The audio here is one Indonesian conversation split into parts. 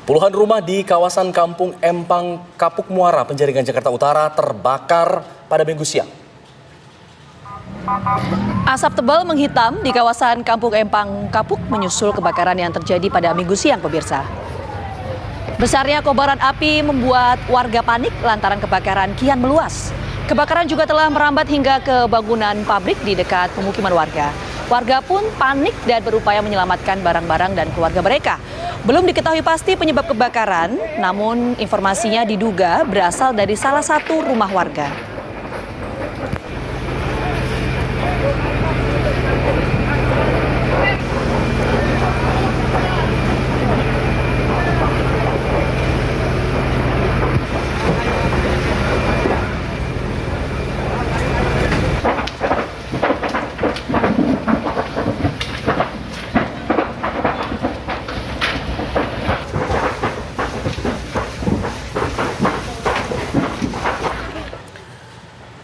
Puluhan rumah di kawasan Kampung Empang, Kapuk Muara, Penjaringan, Jakarta Utara terbakar pada Minggu siang. Asap tebal menghitam di kawasan Kampung Empang, Kapuk menyusul kebakaran yang terjadi pada Minggu siang, pemirsa. Besarnya kobaran api membuat warga panik lantaran kebakaran kian meluas. Kebakaran juga telah merambat hingga ke bangunan pabrik di dekat pemukiman warga. Warga pun panik dan berupaya menyelamatkan barang-barang dan keluarga mereka. Belum diketahui pasti penyebab kebakaran, namun informasinya diduga berasal dari salah satu rumah warga.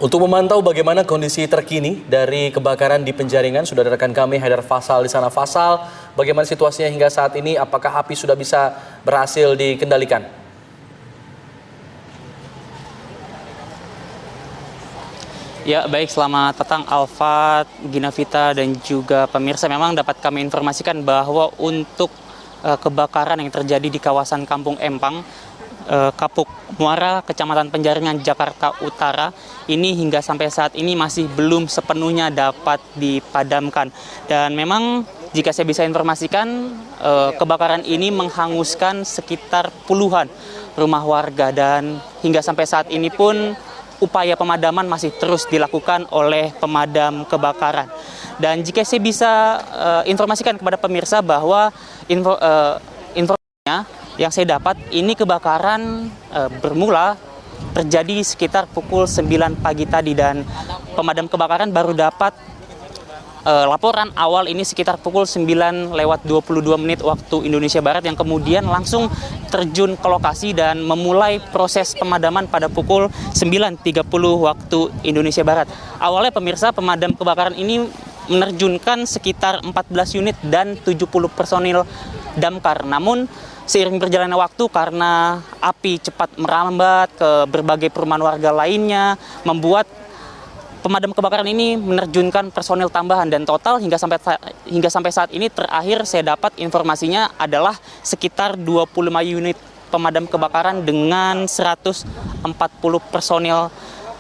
Untuk memantau bagaimana kondisi terkini dari kebakaran di Penjaringan, sudah ada rekan kami Haidar Faisal di sana. Faisal, bagaimana situasinya hingga saat ini? Apakah api sudah bisa berhasil dikendalikan? Ya, baik, selamat petang Alfat, Ginavita, dan juga pemirsa. Memang dapat kami informasikan bahwa untuk kebakaran yang terjadi di kawasan Kampung Empang, Kapuk Muara, Kecamatan Penjaringan, Jakarta Utara, ini hingga sampai saat ini masih belum sepenuhnya dapat dipadamkan. Dan memang jika saya bisa informasikan, kebakaran ini menghanguskan sekitar puluhan rumah warga, dan hingga sampai saat ini pun upaya pemadaman masih terus dilakukan oleh pemadam kebakaran. Dan jika saya bisa informasikan kepada pemirsa bahwa informasinya yang saya dapat, ini kebakaran bermula terjadi sekitar pukul 9 pagi tadi, dan pemadam kebakaran baru dapat laporan awal ini sekitar pukul 9:22 waktu Indonesia Barat, yang kemudian langsung terjun ke lokasi dan memulai proses pemadaman pada pukul 9:30 waktu Indonesia Barat. Awalnya pemirsa, pemadam kebakaran ini menerjunkan sekitar 14 unit dan 70 personil damkar. Namun seiring berjalannya waktu, karena api cepat merambat ke berbagai perumahan warga lainnya, membuat pemadam kebakaran ini menerjunkan personil tambahan, dan total hingga sampai saat ini terakhir saya dapat informasinya adalah sekitar 25 unit pemadam kebakaran dengan 140 personil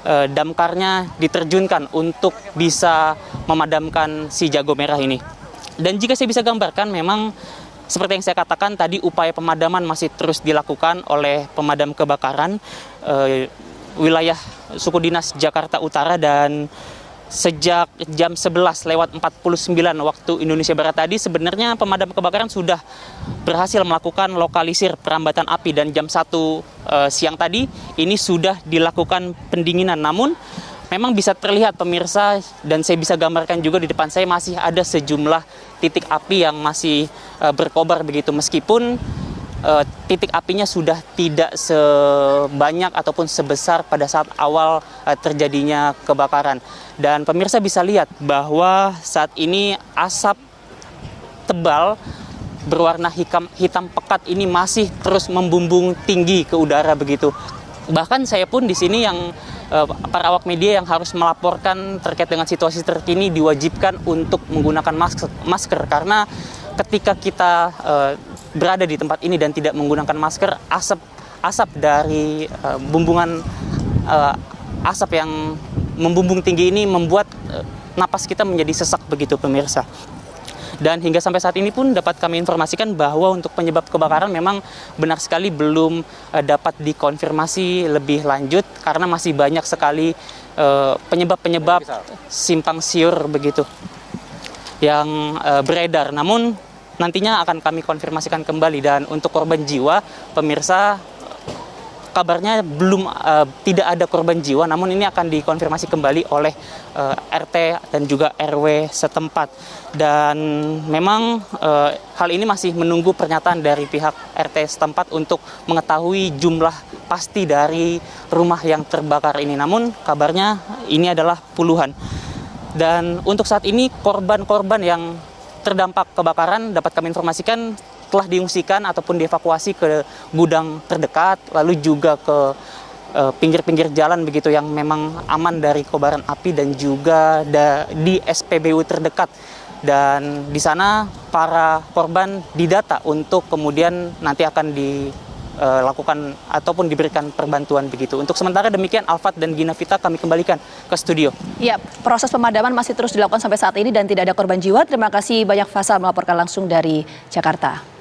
damkarnya diterjunkan untuk bisa memadamkan si jago merah ini. Dan jika saya bisa gambarkan, memang seperti yang saya katakan tadi, upaya pemadaman masih terus dilakukan oleh pemadam kebakaran wilayah suku dinas Jakarta Utara, dan sejak jam 11:49 waktu Indonesia Barat tadi sebenarnya pemadam kebakaran sudah berhasil melakukan lokalisir perambatan api, dan jam 1 siang tadi ini sudah dilakukan pendinginan. Namun memang bisa terlihat pemirsa, dan saya bisa gambarkan juga di depan saya masih ada sejumlah titik api yang masih berkobar begitu, meskipun titik apinya sudah tidak sebanyak ataupun sebesar pada saat awal terjadinya kebakaran. Dan pemirsa bisa lihat bahwa saat ini asap tebal berwarna hitam pekat ini masih terus membumbung tinggi ke udara begitu. Bahkan saya pun di sini yang para awak media yang harus melaporkan terkait dengan situasi terkini diwajibkan untuk menggunakan masker, karena ketika kita berada di tempat ini dan tidak menggunakan masker, asap dari bumbungan asap yang membumbung tinggi ini membuat napas kita menjadi sesak begitu pemirsa. Dan hingga sampai saat ini pun dapat kami informasikan bahwa untuk penyebab kebakaran memang benar sekali belum dapat dikonfirmasi lebih lanjut, karena masih banyak sekali penyebab-penyebab simpang siur begitu yang beredar. Namun nantinya akan kami konfirmasikan kembali. Dan untuk korban jiwa, pemirsa, kabarnya belum tidak ada korban jiwa, namun ini akan dikonfirmasi kembali oleh RT dan juga RW setempat. Dan memang hal ini masih menunggu pernyataan dari pihak RT setempat untuk mengetahui jumlah pasti dari rumah yang terbakar ini. Namun kabarnya ini adalah puluhan. Dan untuk saat ini korban-korban yang terdampak kebakaran dapat kami informasikan telah diungsikan ataupun dievakuasi ke gudang terdekat, lalu juga ke pinggir-pinggir jalan begitu yang memang aman dari kobaran api, dan juga di SPBU terdekat. Dan di sana para korban didata untuk kemudian nanti akan dilakukan ataupun diberikan perbantuan begitu. Untuk sementara demikian, Alfat dan Ginavita, kami kembalikan ke studio. Ya, proses pemadaman masih terus dilakukan sampai saat ini dan tidak ada korban jiwa. Terima kasih banyak Fasal melaporkan langsung dari Jakarta.